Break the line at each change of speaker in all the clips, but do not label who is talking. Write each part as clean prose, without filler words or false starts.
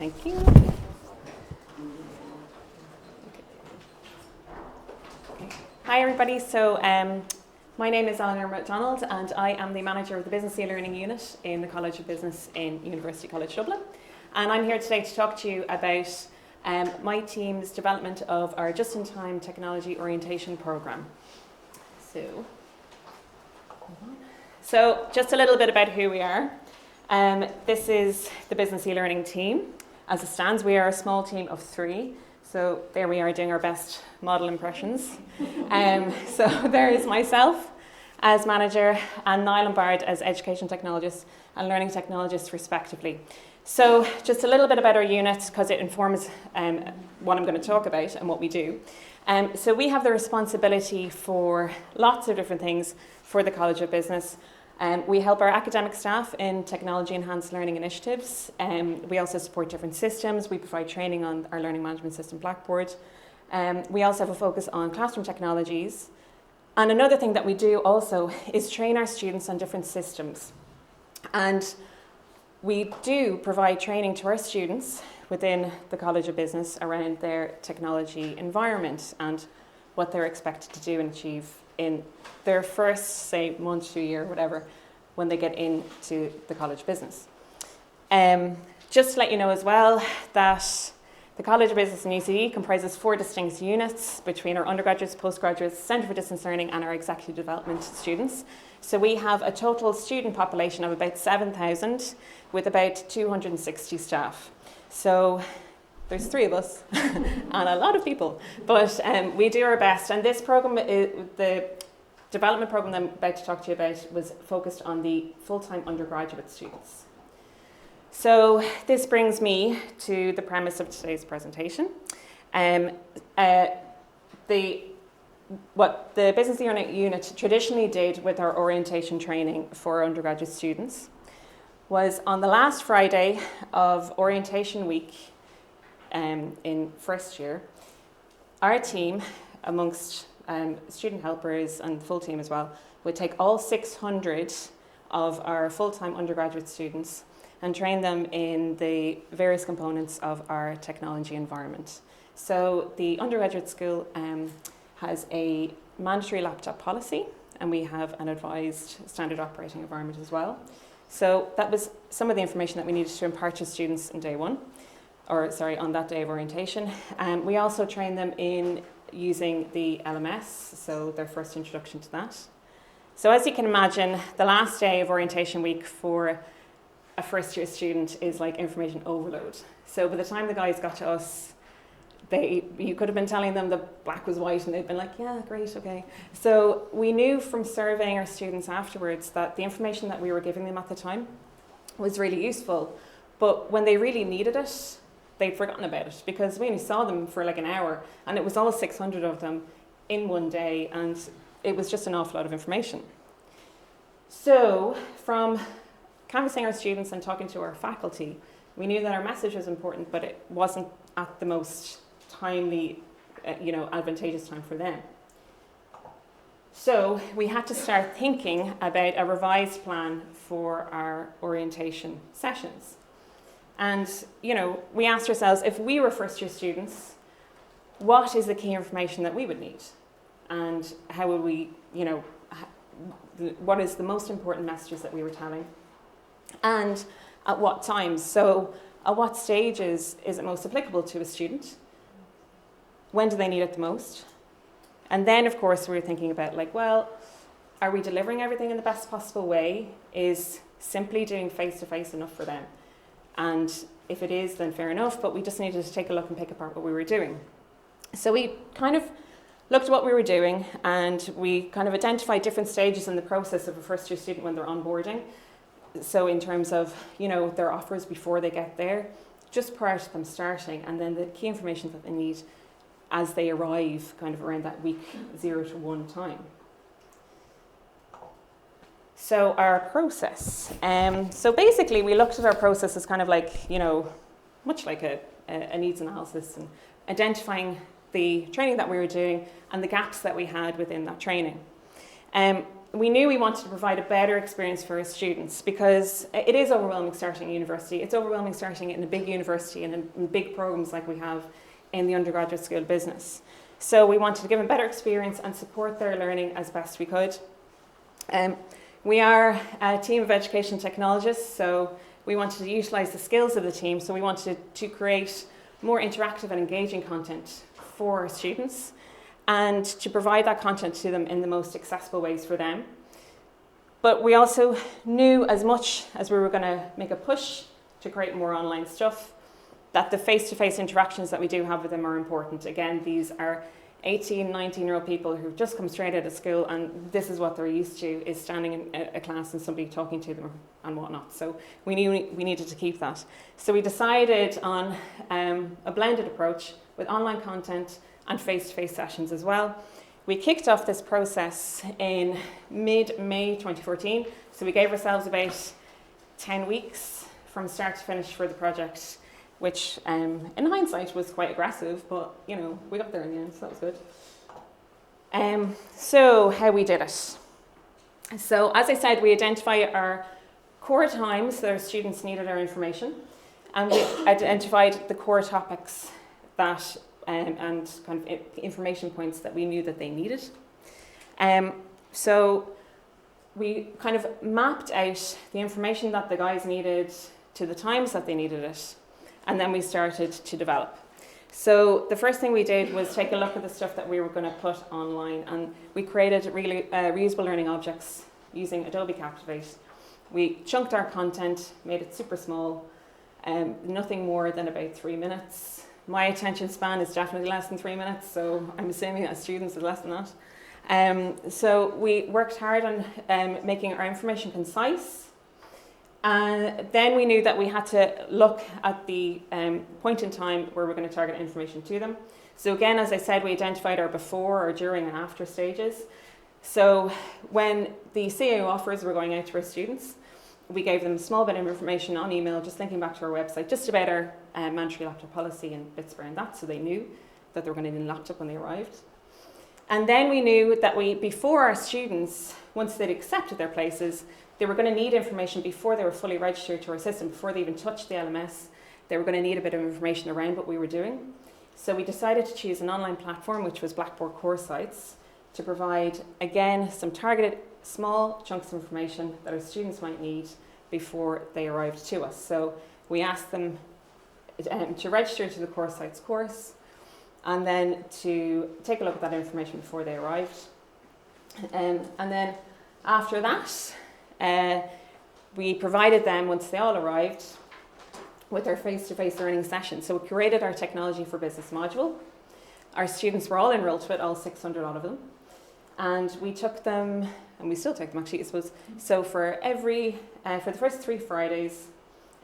Thank you. Hi everybody, so my name is Eleanor MacDonald and I am the manager of the Business E-Learning unit in the College of Business in University College Dublin. And I'm here today to talk to you about my team's development of our just-in-time technology orientation programme. So just a little bit about who we are. This is the Business E-Learning team. As it stands, we are a small team of 3. So there we are doing our best model impressions. So there is myself as manager and Niall and Bard as education technologists and learning technologists respectively. So just a little bit about our unit because it informs what I'm going to talk about and what we do. So we have the responsibility for lots of different things for the College of Business. We help our academic staff in technology enhanced learning initiatives. We also support different systems. We provide training on our learning management system, Blackboard. We also have a focus on classroom technologies. And another thing that we do also is train our students on different systems. And we do provide training to our students within the College of Business around their technology environment and what they're expected to do and achieve in their first, say, month to year, whatever, when they get into the College of Business. Just to let you know as well that the College of Business in UCD comprises 4 distinct units between our undergraduates, postgraduates, Centre for Distance Learning and our executive development students. So we have a total student population of about 7,000 with about 260 staff. So there's 3 of us and a lot of people, but we do our best. And this program, the development program that I'm about to talk to you about, was focused on the full-time undergraduate students. So this brings me to the premise of today's presentation. What the Business E-Learning unit traditionally did with our orientation training for undergraduate students was on the last Friday of orientation week in first year, our team, amongst student helpers and the full team as well, would take all 600 of our full-time undergraduate students and train them in the various components of our technology environment. So the undergraduate school has a mandatory laptop policy, and we have an advised standard operating environment as well. So that was some of the information that we needed to impart to students on on that day of orientation. We also train them in using the LMS, so their first introduction to that. So as you can imagine, the last day of orientation week for a first year student is like information overload. So by the time the guys got to us, you could have been telling them the black was white and they'd been like, yeah, great, okay. So we knew from surveying our students afterwards that the information that we were giving them at the time was really useful. But when they really needed it, they'd forgotten about it because we only saw them for like an hour and it was all 600 of them in one day and it was just an awful lot of information. So from canvassing our students and talking to our faculty, we knew that our message was important, but it wasn't at the most timely, advantageous time for them. So we had to start thinking about a revised plan for our orientation sessions. And, we asked ourselves, if we were first year students, what is the key information that we would need? And how would we, what is the most important messages that we were telling? And at what times? So at what stages is it most applicable to a student? When do they need it the most? And then, of course, we were thinking about are we delivering everything in the best possible way? Is simply doing face-to-face enough for them? And if it is, then fair enough, but we just needed to take a look and pick apart what we were doing. So we kind of looked at what we were doing and we kind of identified different stages in the process of a first year student when they're onboarding. So in terms of, their offers before they get there, just prior to them starting, and then the key information that they need as they arrive kind of around that week 0 to 1 time. So our process. So basically we looked at our process as kind of like, much like a needs analysis and identifying the training that we were doing and the gaps that we had within that training. we knew we wanted to provide a better experience for our students because it is overwhelming starting a university. It's overwhelming starting in a big university and in big programs like we have in the undergraduate school of business. So we wanted to give them a better experience and support their learning as best we could. We are a team of education technologists, so we wanted to utilise the skills of the team. So we wanted to create more interactive and engaging content for our students and to provide that content to them in the most accessible ways for them. But we also knew, as much as we were going to make a push to create more online stuff, that the face-to-face interactions that we do have with them are important. Again, these are 18, 19-year-old people who've just come straight out of school, and this is what they're used to, is standing in a class and somebody talking to them and whatnot. So we knew we needed to keep that. So we decided on a blended approach with online content and face-to-face sessions as well. We kicked off this process in mid-May 2014. So we gave ourselves about 10 weeks from start to finish for the project, which in hindsight was quite aggressive, but you know, we got there in the end, so that was good. So how we did it. So as I said, we identify our core times that our students needed our information, and we identified the core topics that and kind of information points that we knew that they needed. So we kind of mapped out the information that the guys needed to the times that they needed it, and then we started to develop. So the first thing we did was take a look at the stuff that we were going to put online, and we created really reusable learning objects using Adobe Captivate. We chunked our content, made it super small, nothing more than about 3 minutes. My attention span is definitely less than 3 minutes, so I'm assuming that students is less than that. So we worked hard on making our information concise. And then we knew that we had to look at the point in time where we're going to target information to them. So again, as I said, we identified our before, or during, and after stages. So when the CAO offers were going out to our students, we gave them a small bit of information on email, just linking back to our website, just about our mandatory laptop policy and bits around that, so they knew that they were going to need a laptop when they arrived. And then we knew that before our students, once they'd accepted their places, they were going to need information before they were fully registered to our system, before they even touched the LMS. They were going to need a bit of information around what we were doing. So we decided to choose an online platform, which was Blackboard Course Sites, to provide, again, some targeted small chunks of information that our students might need before they arrived to us. So we asked them to register to the Course Sites course, and then to take a look at that information before they arrived. And then after that, we provided them, once they all arrived, with our face-to-face learning session. So we created our technology for business module. Our students were all enrolled to it, all 600 odd of them. And we took them, and we still take them actually, I suppose. So for the first 3 Fridays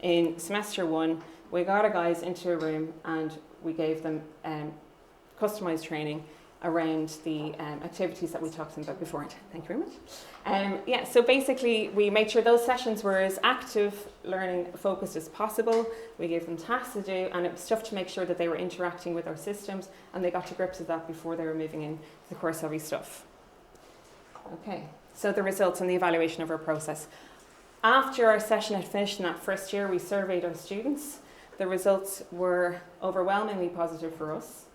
in semester 1, we got our guys into a room and we gave them customised training around the activities that we talked to them about before. Thank you very much. So basically we made sure those sessions were as active learning focused as possible. We gave them tasks to do, and it was stuff to make sure that they were interacting with our systems and they got to grips with that before they were moving in the course heavy stuff. Okay, so the results and the evaluation of our process. After our session had finished in that first year, we surveyed our students. The results were overwhelmingly positive for us.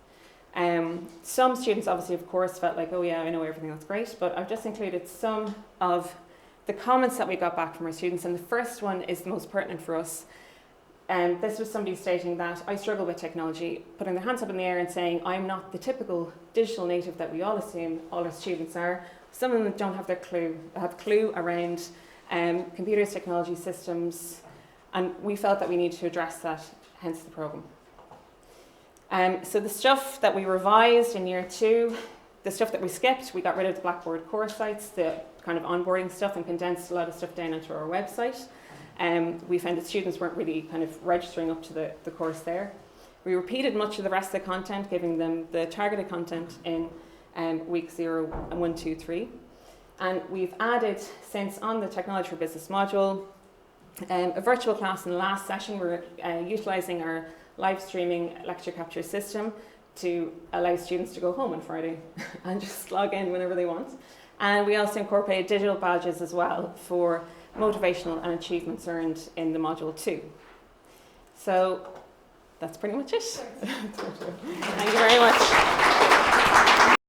Some students obviously, of course, felt like, oh yeah, I know everything, that's great, but I've just included some of the comments that we got back from our students, and the first one is the most pertinent for us. This was somebody stating that I struggle with technology, putting their hands up in the air and saying, I'm not the typical digital native that we all assume all our students are. Some of them don't have have clue around computers, technology systems, and we felt that we needed to address that, hence the programme. So the stuff that we revised in year 2, the stuff that we skipped, we got rid of the Blackboard Course Sites, the kind of onboarding stuff, and condensed a lot of stuff down into our website. We found that students weren't really kind of registering up to the course there. We repeated much of the rest of the content, giving them the targeted content in week 0, 1, 2, 3. And we've added, since on the Technology for Business module, a virtual class in the last session. We're utilising our live streaming lecture capture system to allow students to go home on Friday and just log in whenever they want. And we also incorporated digital badges as well for motivational and achievements earned in the module 2. So that's pretty much it.